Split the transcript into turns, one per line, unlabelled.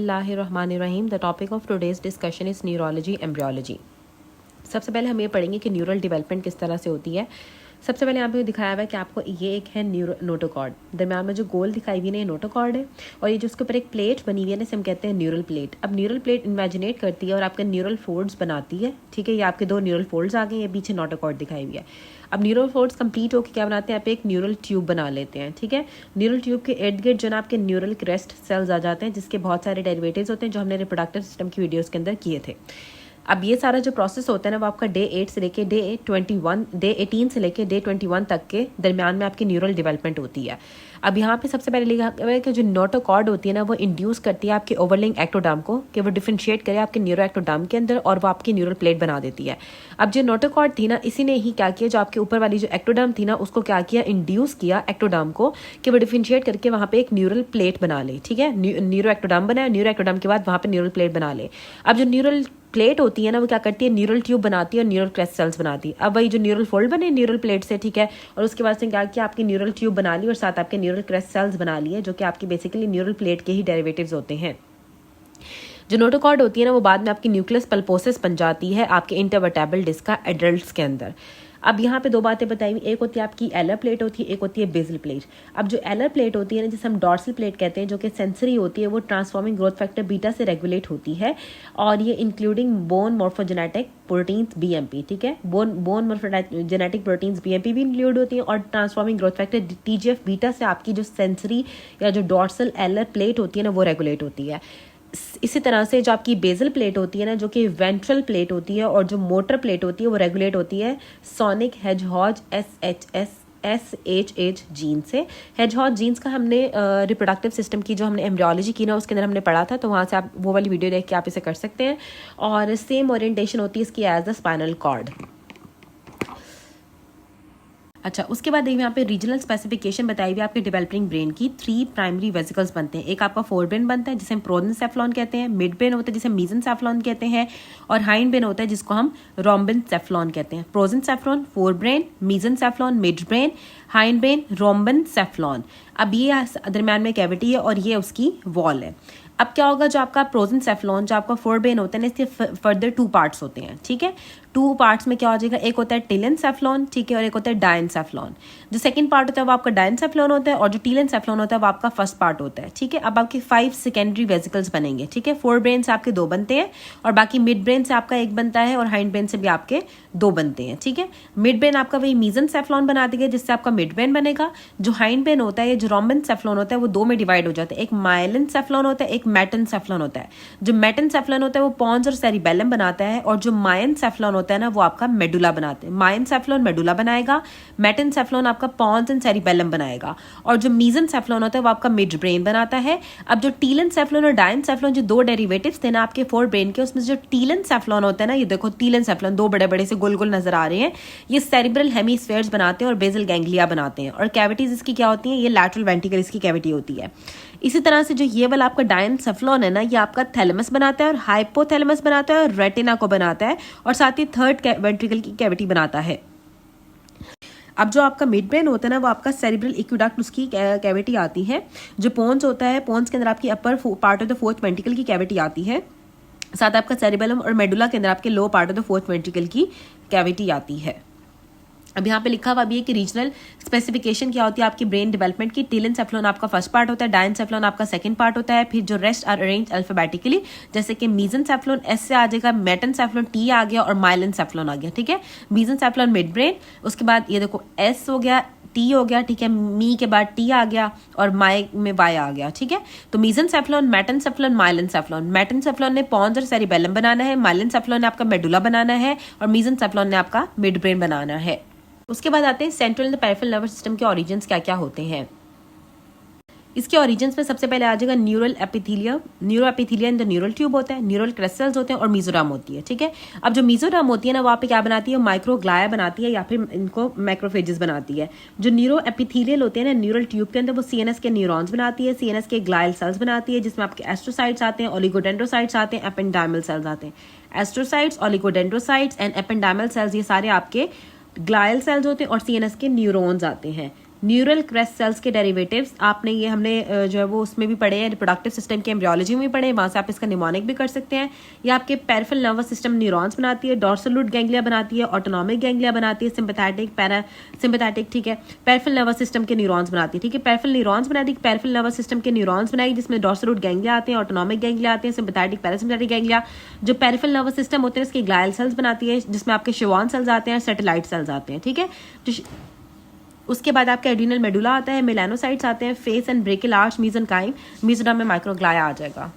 बिस्मिल्लाहिर्रहमानिर्रहीम। The topic of today's discussion is neurology embryology. सबसे पहले हम ये पढ़ेंगे कि न्यूरल डेवलपमेंट किस तरह से होती है। सबसे पहले यहाँ पे दिखाया हुआ है कि आपको ये एक है नोटोकॉर्ड, दरम्यान में जो गोल दिखाई हुई है ये नोटोकॉर्ड है, और ये जो उसके ऊपर एक प्लेट बनी हुई है ना इसे हम कहते हैं न्यूरल प्लेट। अब न्यूरल प्लेट इमेजिनेट करती है और आपके न्यूरल फोल्ड्स बनाती है। ठीक है, ये आपके दो न्यूरल फोल्ड्स आ गए, ये पीछे नोटोकॉर्ड दिखाई हुई है। अब न्यूरल फोल्ड्स कंप्लीट होकर क्या बनाते हैं, आप एक न्यूरल ट्यूब बना लेते हैं। ठीक है, न्यूरल ट्यूब के इर्द गिर्द जो ना आपके न्यूरल क्रेस्ट सेल्स आ जाते हैं, जिसके बहुत सारे डेरिवेटिव्स होते हैं जो हमने रिप्रोडक्टिव सिस्टम की वीडियोस के अंदर किए थे। अब ये सारा जो प्रोसेस होता है ना वो आपका डे 8 से लेके डे 18 से लेके डे 21 तक के दरमियान में आपकी न्यूरल डेवलपमेंट होती है। अब यहाँ पे सबसे पहले लिखा है कि जो नोटोकॉर्ड होती है ना वो इंड्यूस करती है आपके ओवरलिंग एक्टोडर्म को कि वो डिफरेंशिएट करे आपके न्यूरो एक्टोडर्म के अंदर और वो आपकी न्यूरल प्लेट बना देती है। अब जो नोटोकॉर्ड थी ना इसी ने ही क्या किया, जो आपके ऊपर वाली जो एक्टोडर्म थी ना उसको क्या किया, इंड्यूस किया एक्टोडर्म को कि वो डिफरेंशिएट करके वहाँ पे एक न्यूरल प्लेट बना ले। ठीक है, न्यूरो एक्टोडर्म बनाया, न्यूरो एक्टोडर्म के बाद वहाँ पे न्यूरल प्लेट बना ले। अब जो न्यूरल प्लेट होती है ना वो क्या करती है, न्यूरल ट्यूब बनाती है और न्यूरल क्रेस्ट सेल्स बनाती है। अब वही जो न्यूरल फोल्ड बने न्यूरल प्लेट से, ठीक है, और उसके बाद से क्या किया, आपकी न्यूरल ट्यूब बना ली और साथ आपके न्यूरल क्रेस्ट सेल्स बना लिए, जो कि आपकी बेसिकली न्यूरल प्लेट के ही डेरिवेटिव्स होते हैं। जो नोटोकॉर्ड होती है ना वो बाद में आपकी न्यूक्लियस पल्पोसिस बन जाती है आपके इंटरवर्टेब्रल डिस्क का एडल्ट्स के अंदर। अब यहाँ पे दो बातें बताई हुई, एक होती है आपकी एलर प्लेट होती है, एक होती है बेसल प्लेट। अब जो एलर प्लेट होती है ना जिसे हम डॉर्सल प्लेट कहते हैं, जो कि सेंसरी होती है, वो ट्रांसफॉर्मिंग ग्रोथ फैक्टर बीटा से रेगुलेट होती है, और ये including bone morphogenetic proteins BMP. ठीक है, बोन मॉर्फोजेनेटिक प्रोटीन्स बीएमपी भी इंक्लूड होती हैं, और transforming growth factor TGF beta से आपकी जो सेंसरी या जो डॉर्सल एलर प्लेट होती है ना वो रेगुलेट होती है। इसी तरह से जो आपकी बेसल प्लेट होती है ना जो कि वेंट्रल प्लेट होती है, और जो मोटर प्लेट होती है वो रेगुलेट होती है सोनिक हेजहॉज SHH जीन से। हेजहॉज जीन्स का हमने रिप्रोडक्टिव सिस्टम की जो हमने एम्ब्रियोलॉजी की ना उसके अंदर हमने पढ़ा था, तो वहाँ से आप वो वाली वीडियो देख के आप इसे कर सकते हैं। और सेम ओरिएंटेशन होती है इसकी एज द स्पाइनल कॉर्ड। अच्छा, उसके बाद यहाँ पे रीजनल स्पेसिफिकेशन बताई हुई आपके डेवलपिंग ब्रेन की। 3 प्राइमरी वेसिकल्स बनते हैं। एक आपका फोर ब्रेन बनता है जिसे हम प्रोजेंसेफ्लॉन कहते हैं, मिड ब्रेन होता है जिसे मेसेंसेफ्लॉन कहते हैं, और हाइंड ब्रेन होता है जिसको हम रोम्बेनसेफ्लॉन कहते हैं। Prosencephalon, fore brain, mesencephalon, mid brain, hind brain, rhombencephalon. अब ये दरम्यान में कैविटी है और ये उसकी वॉल है। अब क्या होगा, जो आपका प्रोजेंसेफ्लॉन जो आपका फोर ब्रेन होता है ना इसके फर्दर 2 पार्ट्स होते हैं। ठीक है, 2 पार्ट्स में क्या हो जाएगा, एक होता है टेलेनसेफ्लॉन, ठीक है, और एक होता है डायनसेफ्लॉन। जो सेकंड पार्ट होता है वो आपका डायनसेफ्लॉन होता है, और जो टेलेनसेफ्लॉन होता है वो आपका फर्स्ट पार्ट होता है। ठीक है, अब आपके 5 सेकेंडरी वेसिकल्स बनेंगे। ठीक है, फोर ब्रेन से आपके 2 बनते हैं, और बाकी मिड ब्रेन से आपका 1 बनता है, और हाइंड ब्रेन से भी आपके 2 बनते हैं। ठीक है, मिड ब्रेन आपका वही मेसेंसेफ्लॉन बना देगा जिससे आपका मिड ब्रेन बनेगा। जो हाइंड ब्रेन होता है, जो रोम्बेनसेफ्लॉन होता है, वो 2 में डिवाइड हो जाता है, एक माइलेनसेफ्लॉन होता है, एक मेटेनसेफ्लॉन होता है। जो मेटेनसेफ्लॉन होता है वो पॉन्स और सेरिबेलम बनाता है, और जो मायनसेफ्लॉन होता है ना वो आपका मेडुला बनाते हैं। मायनसेफ्लॉन मेडुला बनाएगा, मेटेनसेफ्लॉन आपका पॉन्स एंड सेरिबेलम बनाएगा, और जो मेसेंसेफ्लॉन होता है वो आपका मिड ब्रेन बनाता है। अब जो टेलेनसेफ्लॉन और डायनसेफ्लॉन जो 2 डेरिवेटिव्स थे ना आपके फोर ब्रेन के, उसमें जो टेलेनसेफ्लॉन होता है ना, ये देखो टेलेनसेफ्लॉन 2 बड़े बड़े से गोल गोल नजर आ रहे हैं, ये सेरिब्रल हेमीस्फेयर्स बनाते हैं और बेसल गैंग्लिया बनाते हैं, और कैविटीज इसकी क्या होती हैं, ये लैटरल वेंट्रिकल इसकी कैविटी होती है। इसी तरह से जो ये वाला आपका डायनसेफ्लॉन है ना ये आपका थैलेमस बनाता है, और हाइपोथैलेमस बनाता है, और रेटिना को बनाता है, और साथ ही थर्ड वेंट्रिकल की कैविटी बनाता है। अब जो आपका मिड ब्रेन होता है ना वो आपका सेरिब्रल एक्वेडक्ट उसकी कैविटी आती है। जो पोन्स होता है, पोन्स के अंदर आपकी upper part of the fourth ventricle की कैविटी आती है, साथ आपका सेरिबेलम और मेडुला के अंदर आपके low part of the fourth ventricle की कैविटी आती है। अब यहाँ पे लिखा हुआ भी है कि रीजनल स्पेसिफिकेशन क्या होती है आपकी ब्रेन डेवलपमेंट की। टेलेनसेफ्लॉन आपका फर्स्ट पार्ट होता है, डायनसेफ्लॉन आपका सेकंड पार्ट होता है, फिर जो रेस्ट आर अरेंज अल्फाबेटिकली, जैसे कि मेसेंसेफ्लॉन एस से आ जाएगा, मेटेनसेफ्लॉन टी आ गया, और माइलेनसेफ्लॉन आ गया। ठीक है, मेसेंसेफ्लॉन मिड ब्रेन, उसके बाद ये देखो एस हो गया, टी हो गया, ठीक है, मी के बाद टी आ गया, और माई में वाई आ गया। ठीक है, तो मेसेंसेफ्लॉन, मेटेनसेफ्लॉन, माइलेनसेफ्लॉन। मेटेनसेफ्लॉन ने पॉन्स और सेरिबेलम बनाना है, माइलेनसेफ्लॉन ने आपका मेडुला बनाना है, और मेसेंसेफ्लॉन ने आपका मिड ब्रेन बनाना है। उसके बाद आते हैं central and peripheral nervous system के ओरिजिन्स क्या क्या होते हैं। इसके ओरिजिन्स में सबसे पहले आ जाएगा neural epithelium. Neuro epithelium the neural tube होता है, न्यूरल क्रिस्टल्स होते हैं, और मेसोडर्म होती है। ठीक है, अब जो मेसोडर्म होती है ना वहाँ पे क्या बनाती है, माइक्रोग्लाया बनाती है, या फिर इनको मैक्रोफेजेस बनाती है। जो न्यूरो एपिथेलियल होते हैं ना न्यूरल ट्यूब के अंदर, वो सीएनएस के न्यूरॉन्स बनाती है, सीएनएस के ग्लायल सेल्स बनाती है, जिसमें आपके एस्ट्रोसाइट्स आते हैं, ओलिगोडेंड्रोसाइट्स आते हैं, एपेंडाइमल सेल्स आते हैं। Astrocytes, oligodendrocytes and ependymal sales ये सारे आपके ग्लायल सेल्स होते हैं, और सीएनएस के न्यूरॉन्स आते हैं। न्यूरल क्रेस्ट सेल्स के डेरिवेटिव्स आपने ये हमने जो है वो उसमें भी पढ़े हैं, रिप्रोडक्टिव सिस्टम के एम्ब्रियोलॉजी में भी पढ़े हैं, वहाँ से आप इसका निमोनिक भी कर सकते हैं। ये आपके पेरिफेरल नर्वस सिस्टम न्यूरॉन्स बनाती है, डॉर्सल रूट गैंग्लिया बनाती है, ऑटोनॉमिक गैंग्लिया बनाती है, सिंपैथेटिक पैरा सिंपैथेटिक, ठीक है, पेरिफेरल नर्वस सिस्टम के न्यूरॉन्स बनाती है, ठीक है, पेरिफेरल न्यूरॉन्स बनाती है, पेरिफेरल नर्वस सिस्टम के न्यूरॉन्स बनाई जिसमें डॉर्सल रूट गैंग्लिया आते हैं, ऑटोनॉमिक गैंग्लिया आते हैं, सिंपैथेटिक पैरासिम्पैथेटिक गैंग्लिया। जो पेरिफेरल नर्वस सिस्टम होते हैं उसके ग्लायल सेल्स बनाती है जिसमें आपके शिवान सेल्स आते हैं, सैटेलाइट सेल्स आते हैं, ठीक है। उसके बाद आपका एड्रीनल मेडुला आता है, मेलानोसाइट्स आते हैं, face and brachial arch, mesenchyme, mesoderm में माइक्रोग्लाया आ जाएगा।